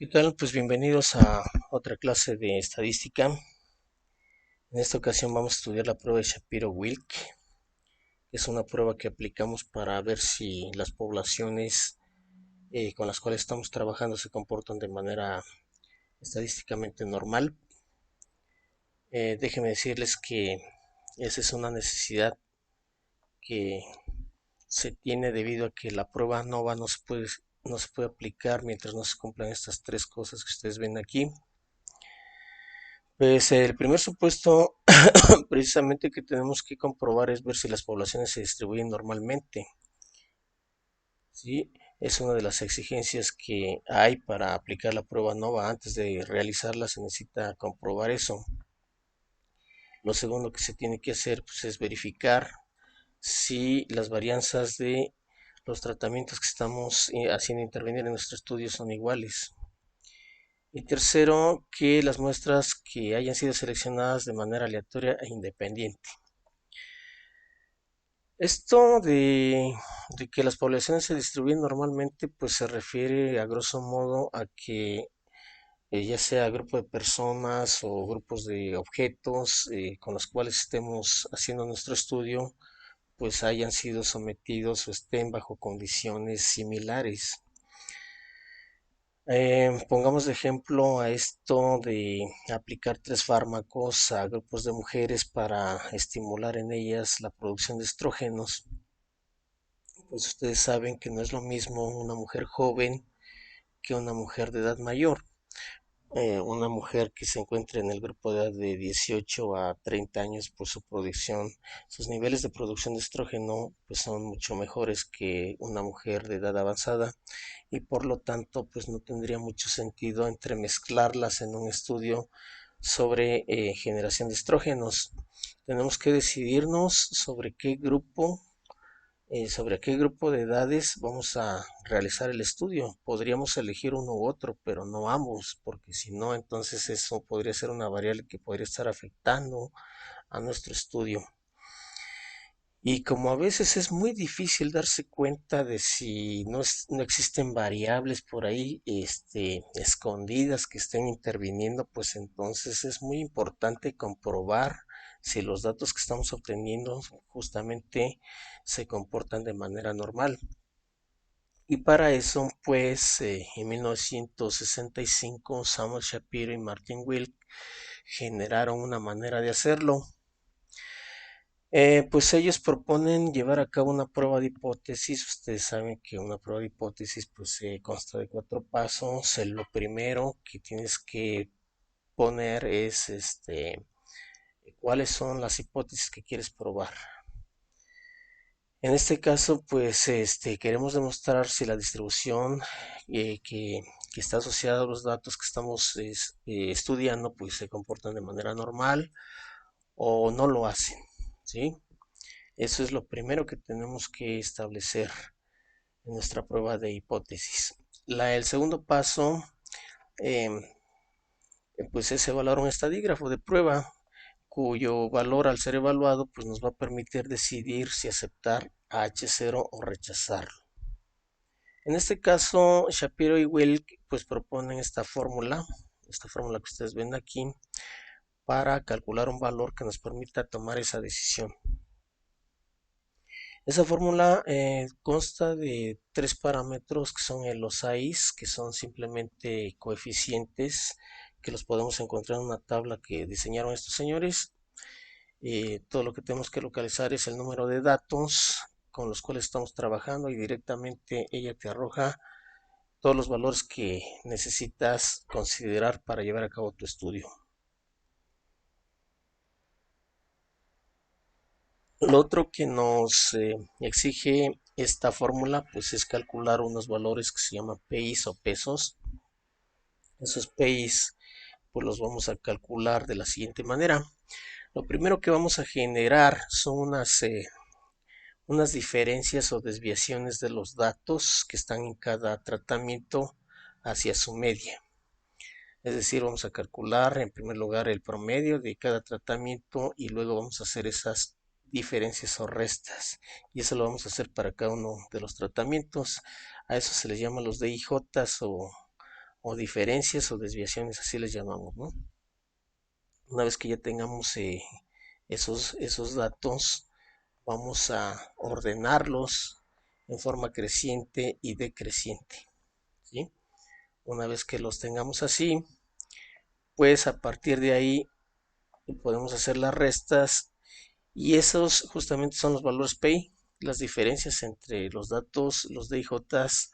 ¿Qué tal? Pues bienvenidos a otra clase de estadística. En esta ocasión vamos a estudiar la prueba de Shapiro-Wilk. Es una prueba que aplicamos para ver si las poblaciones con las cuales estamos trabajando se comportan de manera estadísticamente normal. Déjenme decirles que esa es una necesidad que se tiene debido a que la prueba NOVA no se puede aplicar mientras no se cumplan estas tres cosas que ustedes ven aquí. Pues el primer supuesto precisamente que tenemos que comprobar es ver si las poblaciones se distribuyen normalmente. ¿Sí? Es una de las exigencias que hay para aplicar la prueba NOVA. Antes de realizarla se necesita comprobar eso. Lo segundo que se tiene que hacer pues, es verificar si las varianzas de los tratamientos que estamos haciendo intervenir en nuestro estudio son iguales. Y tercero, que las muestras que hayan sido seleccionadas de manera aleatoria e independiente. Esto de que las poblaciones se distribuyen normalmente, pues se refiere a grosso modo a que ya sea grupo de personas o grupos de objetos con los cuales estemos haciendo nuestro estudio, pues hayan sido sometidos o estén bajo condiciones similares. Pongamos de ejemplo a esto de aplicar tres fármacos a grupos de mujeres para estimular en ellas la producción de estrógenos. Pues ustedes saben que no es lo mismo una mujer joven que una mujer de edad mayor. Una mujer que se encuentra en el grupo de edad de 18 a 30 años, pues su producción, sus niveles de producción de estrógeno, pues son mucho mejores que una mujer de edad avanzada y por lo tanto, pues no tendría mucho sentido entremezclarlas en un estudio sobre generación de estrógenos. Tenemos que decidirnos sobre qué grupo de edades vamos a realizar el estudio. Podríamos elegir uno u otro, pero no ambos, porque si no, entonces eso podría ser una variable que podría estar afectando a nuestro estudio. Y como a veces es muy difícil darse cuenta de si no existen variables por ahí escondidas que estén interviniendo, pues entonces es muy importante comprobar si los datos que estamos obteniendo justamente se comportan de manera normal. Y para eso, pues en 1965 Samuel Shapiro y Martin Wilk generaron una manera de hacerlo. Pues ellos proponen llevar a cabo una prueba de hipótesis. Ustedes saben que una prueba de hipótesis pues consta de cuatro pasos. Lo primero que tienes que poner es cuáles son las hipótesis que quieres probar. En este caso, pues queremos demostrar si la distribución que está asociada a los datos que estamos estudiando pues se comportan de manera normal o no lo hacen, ¿sí? Eso es lo primero que tenemos que establecer en nuestra prueba de hipótesis. El segundo paso, em, pues es evaluar un estadígrafo de prueba cuyo valor al ser evaluado pues nos va a permitir decidir si aceptar a H0 o rechazarlo. En este caso, Shapiro y Wilk pues proponen esta fórmula que ustedes ven aquí, para calcular un valor que nos permita tomar esa decisión. Esa fórmula consta de tres parámetros que son los AIs, que son simplemente coeficientes que los podemos encontrar en una tabla que diseñaron estos señores. Todo lo que tenemos que localizar es el número de datos con los cuales estamos trabajando y directamente ella te arroja todos los valores que necesitas considerar para llevar a cabo tu estudio. Lo otro que nos exige esta fórmula pues es calcular unos valores que se llaman PIs o pesos. Esos PIs pues los vamos a calcular de la siguiente manera. Lo primero que vamos a generar son unas diferencias o desviaciones de los datos que están en cada tratamiento hacia su media. Es decir, vamos a calcular en primer lugar el promedio de cada tratamiento y luego vamos a hacer esas diferencias o restas. Y eso lo vamos a hacer para cada uno de los tratamientos. A eso se les llama los DIJ o diferencias o desviaciones, así les llamamos, ¿no? Una vez que ya tengamos esos datos, vamos a ordenarlos en forma creciente y decreciente, ¿sí? Una vez que los tengamos así, pues a partir de ahí podemos hacer las restas y esos justamente son los valores PEI, las diferencias entre los datos, los DIJs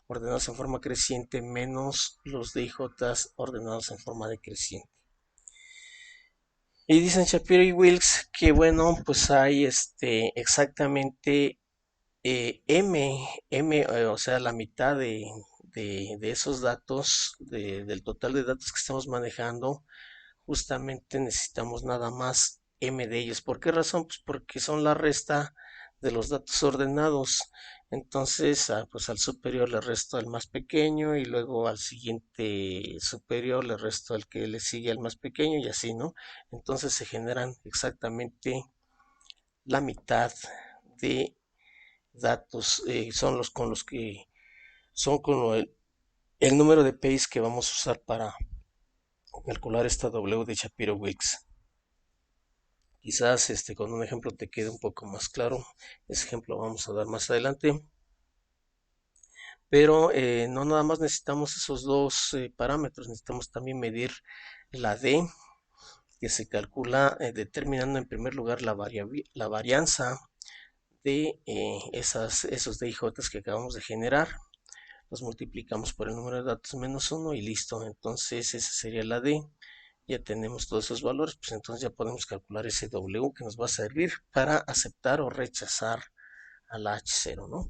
ordenados en forma creciente menos los DIJs ordenados en forma decreciente. Y dicen Shapiro y Wilks que bueno, pues hay exactamente o sea, la mitad de esos datos, del total de datos que estamos manejando, justamente necesitamos nada más m de ellos. ¿Por qué razón? Pues porque son la resta de los datos ordenados. Entonces, pues al superior le resto al más pequeño y luego al siguiente superior le resto al que le sigue al más pequeño y así, ¿no? Entonces se generan exactamente la mitad de datos, son los con los que son con el número de PEIs que vamos a usar para calcular esta W de Shapiro-Wilks. Quizás con un ejemplo te quede un poco más claro. Ese ejemplo vamos a dar más adelante. Pero no nada más necesitamos esos dos parámetros, necesitamos también medir la D, que se calcula determinando en primer lugar la varianza de esos DIJs que acabamos de generar. Los multiplicamos por el número de datos menos 1 y listo. Entonces esa sería la D. Ya tenemos todos esos valores, pues entonces ya podemos calcular ese W que nos va a servir para aceptar o rechazar a la H0, ¿no?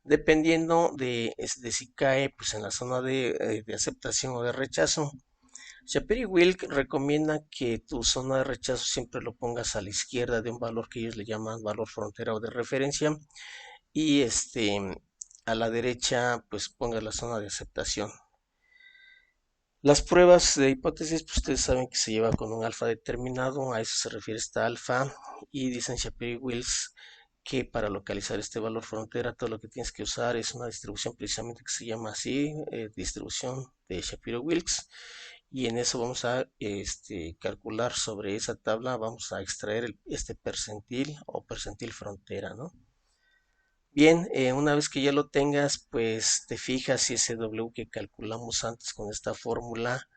Dependiendo de si cae pues en la zona de aceptación o de rechazo. Shapiro y Wilk recomienda que tu zona de rechazo siempre lo pongas a la izquierda de un valor que ellos le llaman valor frontera o de referencia y a la derecha pues pongas la zona de aceptación. Las pruebas de hipótesis, pues ustedes saben que se lleva con un alfa determinado, a eso se refiere esta alfa, y dicen Shapiro y Wilks que para localizar este valor frontera todo lo que tienes que usar es una distribución precisamente que se llama así, distribución de Shapiro-Wilks, y en eso vamos a calcular sobre esa tabla, vamos a extraer este percentil o percentil frontera, ¿no? Bien, una vez que ya lo tengas, pues te fijas si ese W que calculamos antes con esta fórmula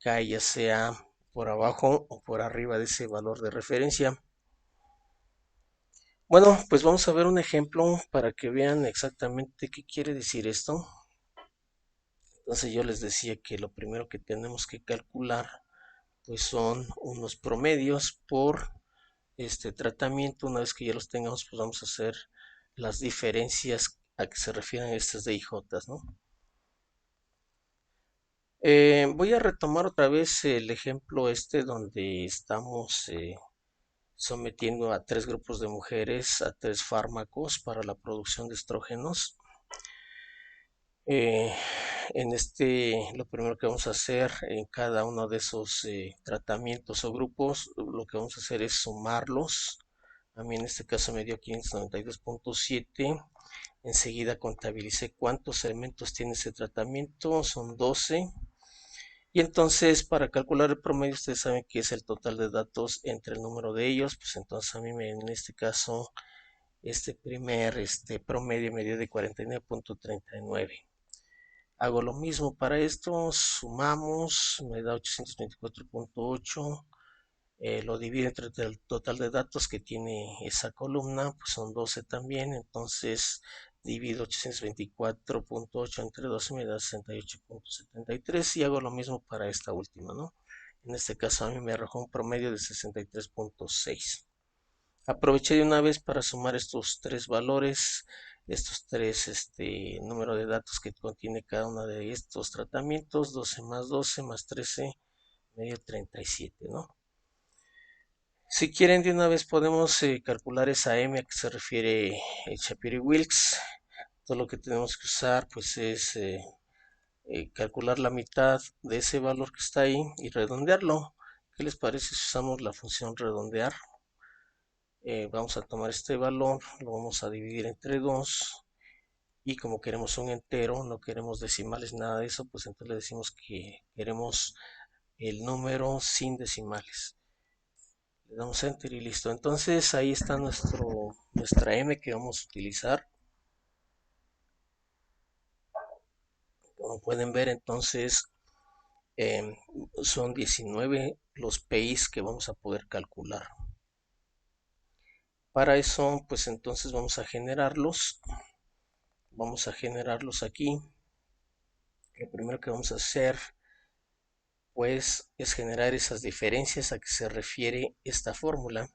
cae ya sea por abajo o por arriba de ese valor de referencia. Bueno, pues vamos a ver un ejemplo para que vean exactamente qué quiere decir esto. Entonces yo les decía que lo primero que tenemos que calcular pues son unos promedios por este tratamiento. Una vez que ya los tengamos, pues vamos a hacer las diferencias a que se refieren estas DIJs, ¿no? Voy a retomar otra vez el ejemplo donde estamos sometiendo a 3 grupos de mujeres a 3 fármacos para la producción de estrógenos. Eh, lo primero que vamos a hacer en cada uno de esos tratamientos o grupos, lo que vamos a hacer es sumarlos. A mí en este caso me dio 592.7. Enseguida contabilicé cuántos elementos tiene ese tratamiento, son 12. Y entonces para calcular el promedio, ustedes saben que es el total de datos entre el número de ellos, pues entonces a mí en este caso, este promedio me dio de 49.39. Hago lo mismo para esto, sumamos, me da 824.8, lo divido entre el total de datos que tiene esa columna, pues son 12 también, entonces divido 824.8 entre 12 me da 68.73 y hago lo mismo para esta última, ¿no? En este caso a mí me arrojó un promedio de 63.6. Aproveché de una vez para sumar estos 3 valores, estos 3 números de datos que contiene cada uno de estos tratamientos, 12 más 12 más 13, medio 37, ¿no? Si quieren de una vez podemos calcular esa M a que se refiere Shapiro y Wilks. Todo lo que tenemos que usar pues es calcular la mitad de ese valor que está ahí y redondearlo. ¿Qué les parece si usamos la función redondear? Vamos a tomar este valor, lo vamos a dividir entre 2 y como queremos un entero, no queremos decimales, nada de eso, pues entonces le decimos que queremos el número sin decimales. Le damos enter y listo. Entonces ahí está nuestra M que vamos a utilizar. Como pueden ver, entonces eh, son 19 los PIs que vamos a poder calcular. Para eso, pues entonces vamos a generarlos. Vamos a generarlos aquí. Lo primero que vamos a hacer, pues, es generar esas diferencias a que se refiere esta fórmula.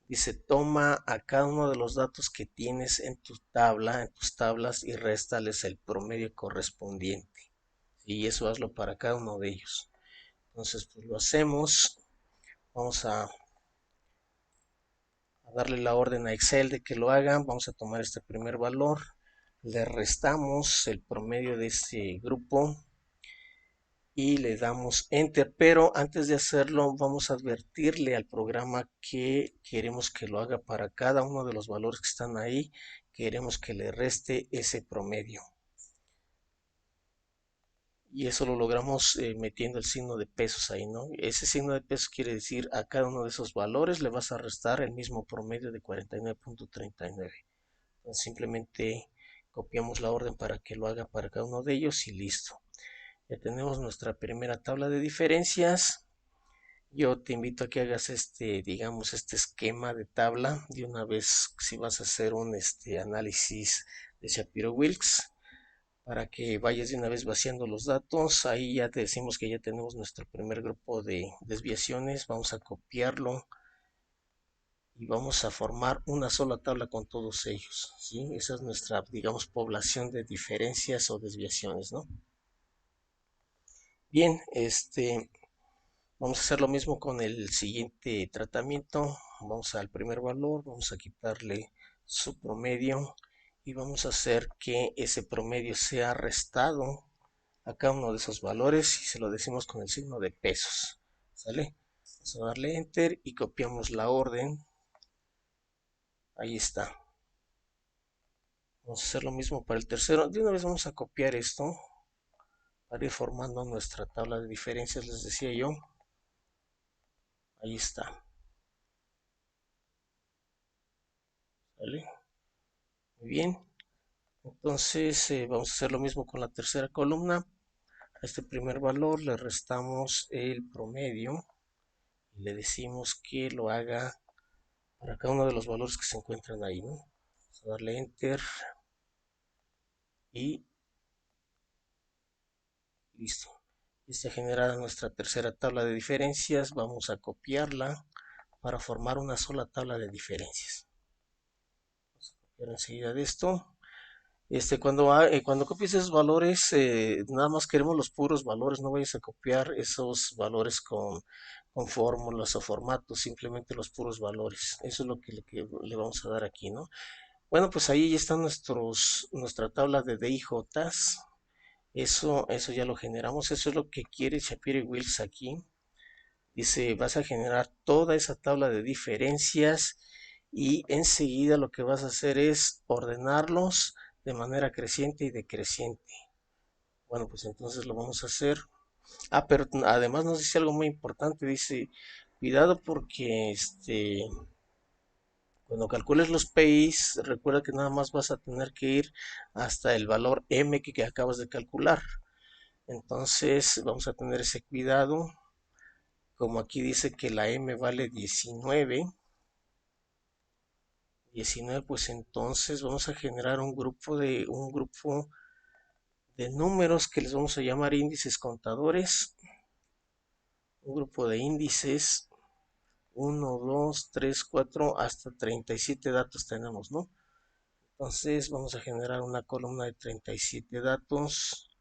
Dice, toma a cada uno de los datos que tienes en tu tabla, en tus tablas, y réstales el promedio correspondiente. Y eso hazlo para cada uno de ellos. Entonces, pues lo hacemos. Vamos a darle la orden a Excel de que lo hagan. Vamos a tomar este primer valor. Le restamos el promedio de este grupo y le damos enter, pero antes de hacerlo vamos a advertirle al programa que queremos que lo haga para cada uno de los valores que están ahí, queremos que le reste ese promedio. Y eso lo logramos metiendo el signo de pesos ahí, ¿no? Ese signo de pesos quiere decir a cada uno de esos valores le vas a restar el mismo promedio de 49.39. Entonces simplemente copiamos la orden para que lo haga para cada uno de ellos y listo. Ya tenemos nuestra primera tabla de diferencias. Yo te invito a que hagas digamos, este esquema de tabla de una vez si vas a hacer un análisis de Shapiro-Wilks para que vayas de una vez vaciando los datos. Ahí ya te decimos que ya tenemos nuestro primer grupo de desviaciones. Vamos a copiarlo y vamos a formar una sola tabla con todos ellos, ¿sí? Esa es nuestra, digamos, población de diferencias o desviaciones, ¿no? Bien, vamos a hacer lo mismo con el siguiente tratamiento. Vamos al primer valor, vamos a quitarle su promedio y vamos a hacer que ese promedio sea restado a cada uno de esos valores y se lo decimos con el signo de pesos. ¿Sale? Vamos a darle enter y copiamos la orden. Ahí está. Vamos a hacer lo mismo para el tercero. De una vez vamos a copiar esto para ir formando nuestra tabla de diferencias, les decía yo. Ahí está. ¿Vale? Muy bien. Entonces vamos a hacer lo mismo con la tercera columna. A este primer valor le restamos el promedio y le decimos que lo haga para cada uno de los valores que se encuentran ahí, ¿no? Vamos a darle enter y listo. Ya está generada nuestra tercera tabla de diferencias. Vamos a copiarla para formar una sola tabla de diferencias. Vamos a copiar enseguida de esto. Cuando copies esos valores, nada más queremos los puros valores, no vayas a copiar esos valores con fórmulas o formatos, simplemente los puros valores. Eso es lo que le vamos a dar aquí, ¿no? Bueno, pues ahí ya están nuestra tabla de DIJs. Eso ya lo generamos, eso es lo que quiere Shapiro-Wilks aquí. Dice, vas a generar toda esa tabla de diferencias y enseguida lo que vas a hacer es ordenarlos de manera creciente y decreciente. Bueno, pues entonces lo vamos a hacer. Ah, pero además nos dice algo muy importante, dice, cuidado porque cuando calcules los PIs, recuerda que nada más vas a tener que ir hasta el valor M que acabas de calcular. Entonces vamos a tener ese cuidado. Como aquí dice que la M vale 19, pues entonces vamos a generar un grupo de números que les vamos a llamar índices contadores. Un grupo de índices 1, 2, 3, 4, hasta 37 datos tenemos, ¿no? Entonces vamos a generar una columna de 37 datos.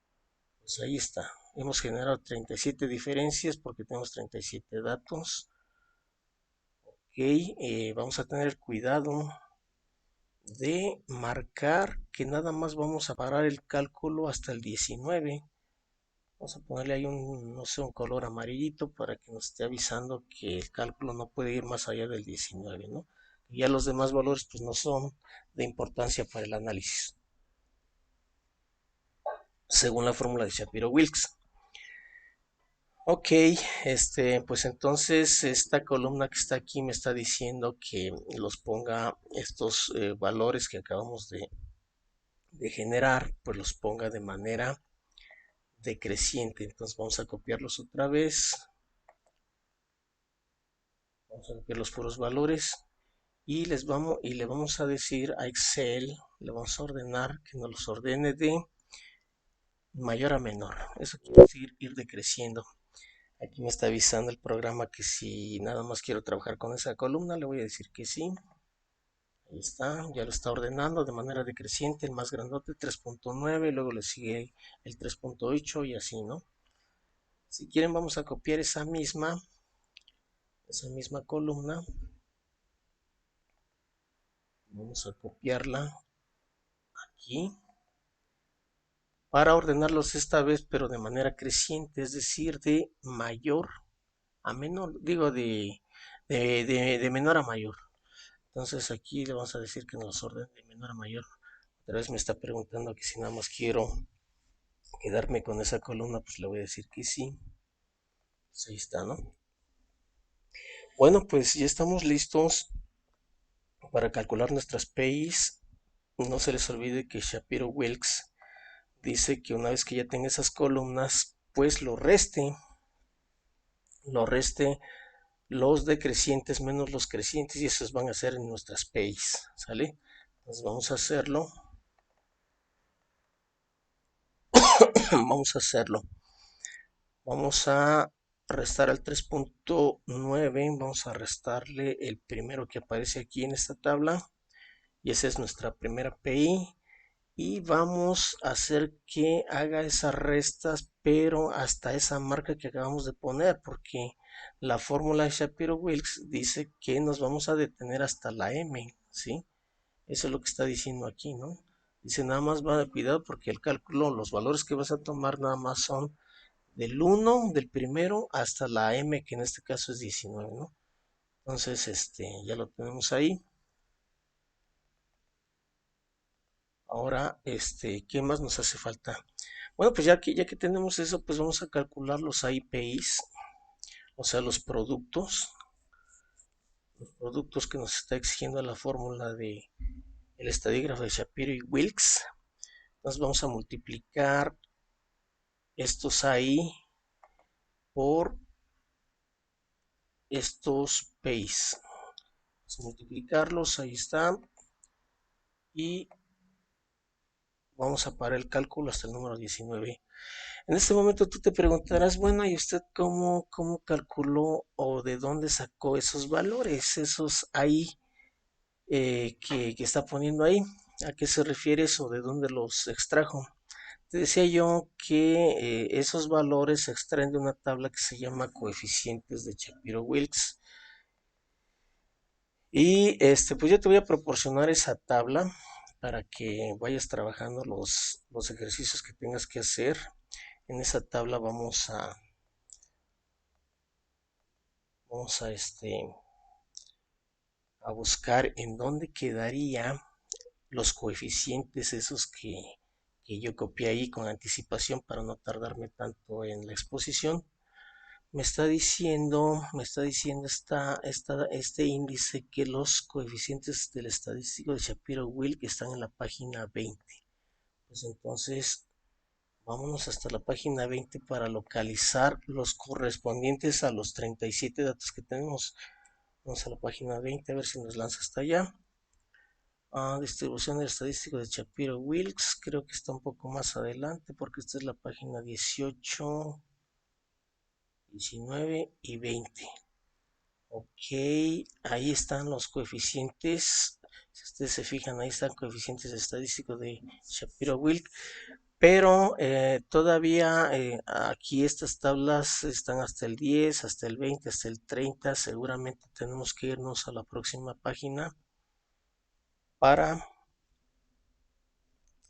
Pues ahí está. Hemos generado 37 diferencias porque tenemos 37 datos. Ok, vamos a tener cuidado de marcar que nada más vamos a parar el cálculo hasta el 19. Vamos a ponerle ahí no sé, un color amarillito para que nos esté avisando que el cálculo no puede ir más allá del 19, ¿no? Y ya los demás valores pues no son de importancia para el análisis. según la fórmula de Shapiro-Wilks. Ok, pues entonces esta columna que está aquí me está diciendo que los ponga estos valores que acabamos de generar, pues los ponga de manera decreciente. Entonces vamos a copiarlos otra vez, vamos a copiar los puros valores y le vamos a decir a Excel, le vamos a ordenar que nos los ordene de mayor a menor. Eso quiere decir ir decreciendo. Aquí me está avisando el programa que si nada más quiero trabajar con esa columna, le voy a decir que sí. Ahí está, ya lo está ordenando de manera decreciente, el más grandote 3.9, luego le sigue el 3.8 y así, ¿no? Si quieren vamos a copiar esa misma columna, vamos a copiarla aquí para ordenarlos esta vez, pero de manera creciente, es decir, de mayor a menor, digo de menor a mayor. Entonces aquí le vamos a decir que nos ordene de menor a mayor. Otra vez me está preguntando que si nada más quiero quedarme con esa columna, pues le voy a decir que sí. Pues ahí está, ¿no? Bueno, pues ya estamos listos para calcular nuestras PIs. No se les olvide que Shapiro-Wilks dice que una vez que ya tenga esas columnas, pues lo reste los decrecientes menos los crecientes y esos van a ser en nuestras PIs, ¿sale? Entonces vamos a hacerlo. Vamos a hacerlo. Vamos a restar al 3.9, vamos a restarle el primero que aparece aquí en esta tabla y esa es nuestra primera PI y vamos a hacer que haga esas restas pero hasta esa marca que acabamos de poner porque la fórmula de Shapiro-Wilks dice que nos vamos a detener hasta la M, ¿sí? Eso es lo que está diciendo aquí, ¿no? Dice nada más va de cuidado porque el cálculo, los valores que vas a tomar nada más son del 1, del primero, hasta la M, que en este caso es 19, ¿no? Entonces, ya lo tenemos ahí. Ahora, ¿qué más nos hace falta? Bueno, pues ya que tenemos eso, pues vamos a calcular los AIPIs, o sea, los productos que nos está exigiendo la fórmula de el estadígrafo de Shapiro y Wilks. Entonces vamos a multiplicar estos ahí por estos PIs. Vamos a multiplicarlos, ahí está. Y vamos a parar el cálculo hasta el número 19. En este momento tú te preguntarás, bueno, ¿y usted cómo calculó o de dónde sacó esos valores, esos ahí que está poniendo ahí? ¿A qué se refiere eso? ¿De dónde los extrajo? Te decía yo que esos valores se extraen de una tabla que se llama coeficientes de Shapiro-Wilks. Y pues yo te voy a proporcionar esa tabla para que vayas trabajando los ejercicios que tengas que hacer. En esa tabla vamos a buscar en dónde quedaría los coeficientes esos que yo copié ahí con anticipación para no tardarme tanto en la exposición. Me está diciendo este índice que los coeficientes del estadístico de Shapiro-Wilk están en la página 20. Pues entonces vámonos hasta la página 20 para localizar los correspondientes a los 37 datos que tenemos. Vamos a la página 20 a ver si nos lanza hasta allá. Distribución del estadístico de Shapiro-Wilks. Creo que está un poco más adelante porque esta es la página 18, 19 y 20. Ok, ahí están los coeficientes. Si ustedes se fijan, ahí están coeficientes estadísticos de Shapiro-Wilk. Pero todavía aquí estas tablas están hasta el 10, hasta el 20, hasta el 30. Seguramente tenemos que irnos a la próxima página para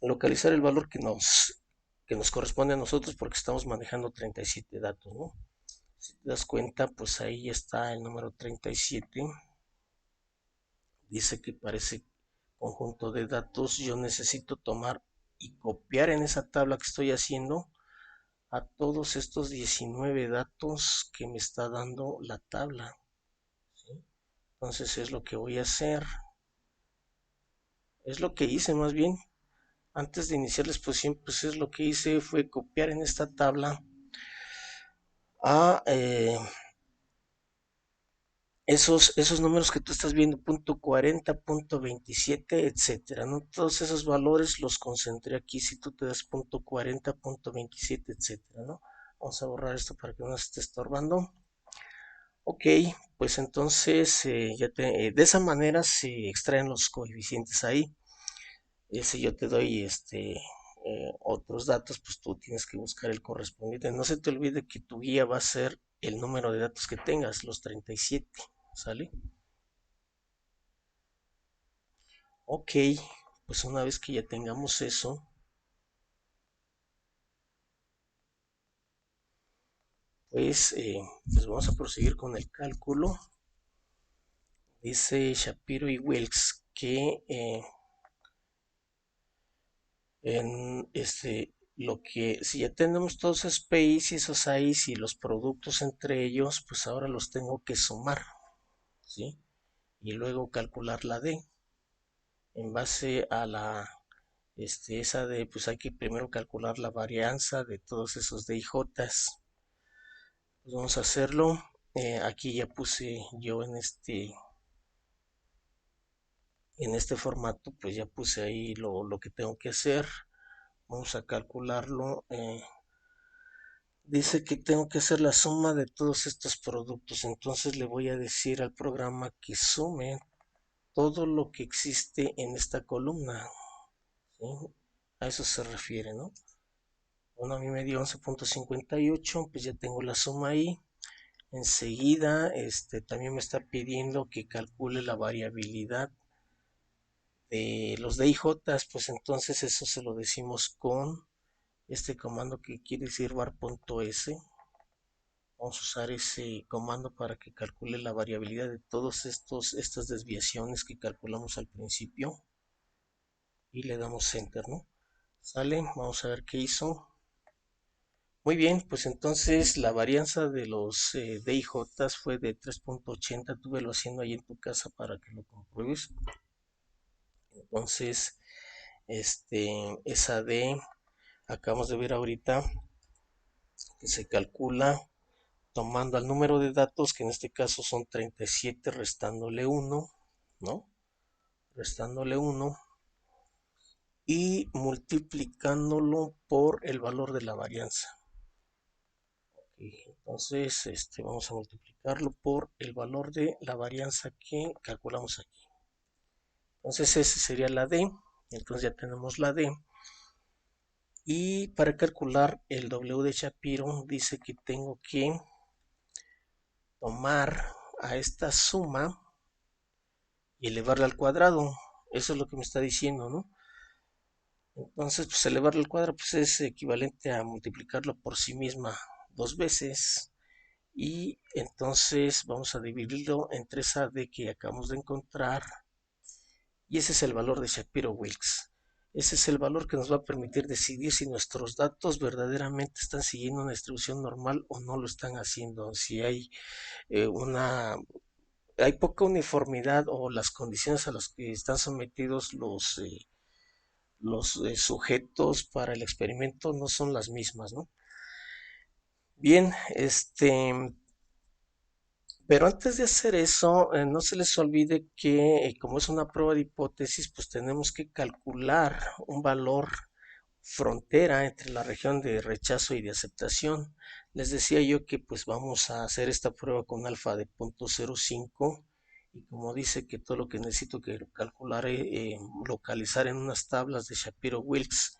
localizar el valor que nos corresponde a nosotros porque estamos manejando 37 datos, ¿no? Si te das cuenta, pues ahí está el número 37. Dice que para ese conjunto de datos yo necesito tomar y copiar en esa tabla que estoy haciendo a todos estos 19 datos que me está dando la tabla, ¿sí? Entonces es lo que voy a hacer, es lo que hice más bien. Antes de iniciar la exposición, pues es lo que hice fue copiar en esta tabla a esos números que tú estás viendo, punto 40, punto 27, etcétera, ¿no? Todos esos valores los concentré aquí, si tú te das punto 40, punto 27, etcétera, ¿no? Vamos a borrar esto para que no se esté estorbando. Ok, pues entonces de esa manera se extraen los coeficientes ahí. Si yo te doy otros datos, pues tú tienes que buscar el correspondiente. No se te olvide que tu guía va a ser el número de datos que tengas, los 37, ¿sale? Ok, pues una vez que ya tengamos eso, pues vamos a proseguir con el cálculo. Dice Shapiro y Wilks que lo que, si ya tenemos todos esos PIs y esos AIs y los productos entre ellos, pues ahora los tengo que sumar, ¿sí? Y luego calcular la D. En base a esa D, pues hay que primero calcular la varianza de todos esos DIJs. Pues vamos a hacerlo. Aquí ya puse yo en este formato, pues ya puse ahí lo que tengo que hacer. Vamos a calcularlo. Dice que tengo que hacer la suma de todos estos productos. Entonces le voy a decir al programa que sume todo lo que existe en esta columna, ¿sí? A eso se refiere, ¿no? Bueno, a mí me dio 11.58, pues ya tengo la suma ahí. Enseguida, también me está pidiendo que calcule la variabilidad de los DIJs, pues entonces eso se lo decimos con este comando que quiere decir var.s. Vamos a usar ese comando para que calcule la variabilidad de todas estas desviaciones que calculamos al principio y le damos enter, ¿no? Sale, vamos a ver qué hizo. Muy bien, pues entonces la varianza de los DIJs fue de 3.80. Tú velo haciendo ahí en tu casa para que lo compruebes. Entonces, esa D, acabamos de ver ahorita que se calcula tomando al número de datos, que en este caso son 37, restándole 1, ¿no? Restándole 1 y multiplicándolo por el valor de la varianza. Entonces, vamos a multiplicarlo por el valor de la varianza que calculamos aquí. Entonces, esa sería la D. Entonces ya tenemos la D. Y para calcular el W de Shapiro, dice que tengo que tomar a esta suma y elevarla al cuadrado. Eso es lo que me está diciendo, ¿no? Entonces, pues elevarla al cuadrado pues, es equivalente a multiplicarlo por sí misma dos veces. Y entonces vamos a dividirlo entre esa D que acabamos de encontrar. Y ese es el valor de Shapiro-Wilks. Ese es el valor que nos va a permitir decidir si nuestros datos verdaderamente están siguiendo una distribución normal o no lo están haciendo. Si hay poca uniformidad o las condiciones a las que están sometidos los sujetos para el experimento no son las mismas, ¿no? Bien, pero antes de hacer eso, no se les olvide que como es una prueba de hipótesis, pues tenemos que calcular un valor frontera entre la región de rechazo y de aceptación. Les decía yo que pues vamos a hacer esta prueba con alfa de 0.05 y como dice que todo lo que necesito que calcular localizar en unas tablas de Shapiro-Wilks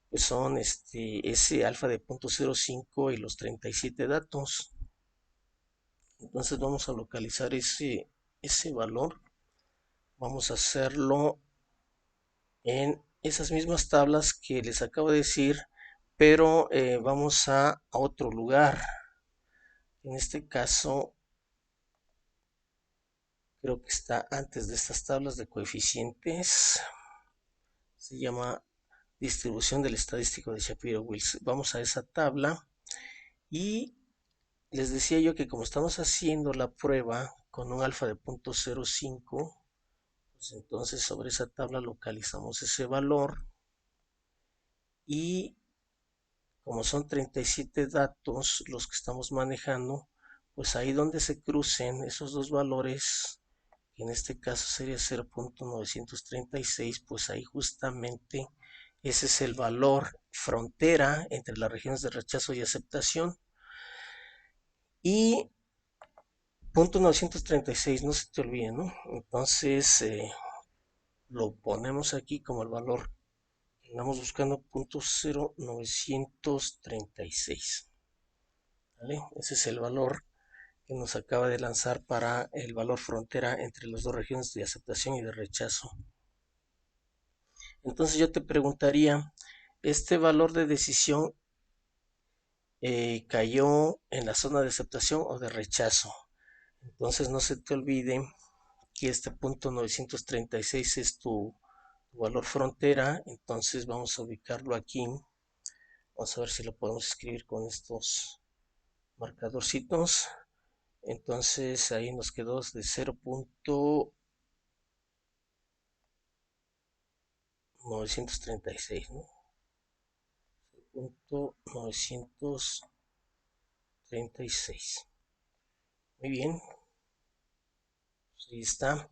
pues son ese alfa de 0.05 y los 37 datos. Entonces vamos a localizar ese valor. Vamos a hacerlo en esas mismas tablas que les acabo de decir, pero vamos a otro lugar. En este caso, creo que está antes de estas tablas de coeficientes. Se llama distribución del estadístico de Shapiro-Wilks. Vamos a esa tabla y les decía yo que como estamos haciendo la prueba con un alfa de 0.05, pues entonces sobre esa tabla localizamos ese valor y como son 37 datos los que estamos manejando, pues ahí donde se crucen esos dos valores, que en este caso sería 0.936, pues ahí justamente ese es el valor frontera entre las regiones de rechazo y aceptación. Y punto 936, no se te olvide, ¿no? Entonces lo ponemos aquí como el valor que andamos buscando, punto 0.936. ¿Vale? Ese es el valor que nos acaba de lanzar para el valor frontera entre las dos regiones de aceptación y de rechazo. Entonces yo te preguntaría, ¿este valor de decisión cayó en la zona de aceptación o de rechazo? Entonces no se te olvide que este punto 936 es tu valor frontera. Entonces vamos a ubicarlo aquí. Vamos a ver si lo podemos escribir con estos marcadorcitos. Entonces ahí nos quedó de 0.936, ¿no? 0.936. Muy bien, pues ahí está.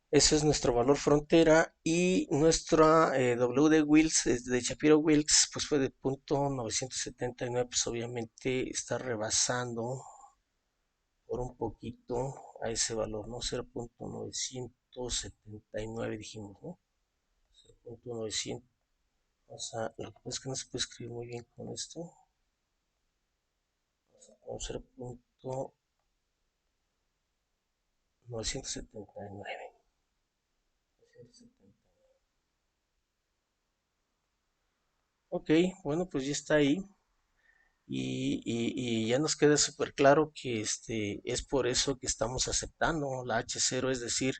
Ese es nuestro valor frontera y nuestra W de Wilks, de Shapiro-Wilks, pues fue de punto 979, pues obviamente está rebasando por un poquito a ese valor, ¿no? 0.979 dijimos, ¿no? 0.900, o sea, lo que pasa es que no se puede escribir muy bien con esto. Vamos a 0.979. Ok, bueno, pues ya está ahí. Y ya nos queda súper claro que es por eso que estamos aceptando la H0, es decir,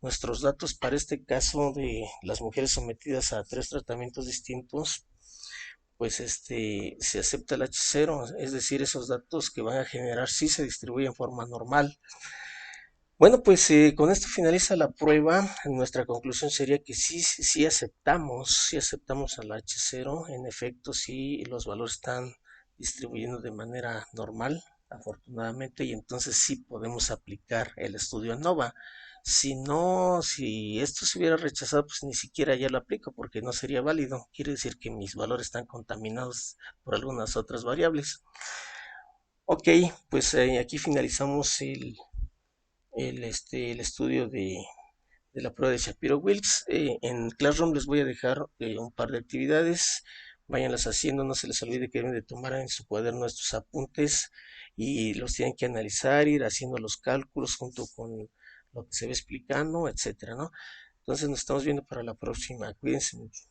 nuestros datos para este caso de las mujeres sometidas a 3 tratamientos distintos, pues se acepta el H0, es decir, esos datos que van a generar sí se distribuyen en forma normal. Bueno, pues con esto finaliza la prueba. Nuestra conclusión sería que sí aceptamos al H0. En efecto, sí, los valores están distribuyendo de manera normal, afortunadamente, y entonces sí podemos aplicar el estudio ANOVA. Si no, si esto se hubiera rechazado, pues ni siquiera ya lo aplico porque no sería válido. Quiere decir que mis valores están contaminados por algunas otras variables. Ok, pues aquí finalizamos el estudio de la prueba de Shapiro-Wilks. En Classroom les voy a dejar un par de actividades. Váyanlas haciendo, no se les olvide que deben de tomar en su cuaderno estos apuntes y los tienen que analizar, ir haciendo los cálculos junto con lo que se va explicando, etcétera, ¿no? Entonces nos estamos viendo para la próxima. Cuídense mucho.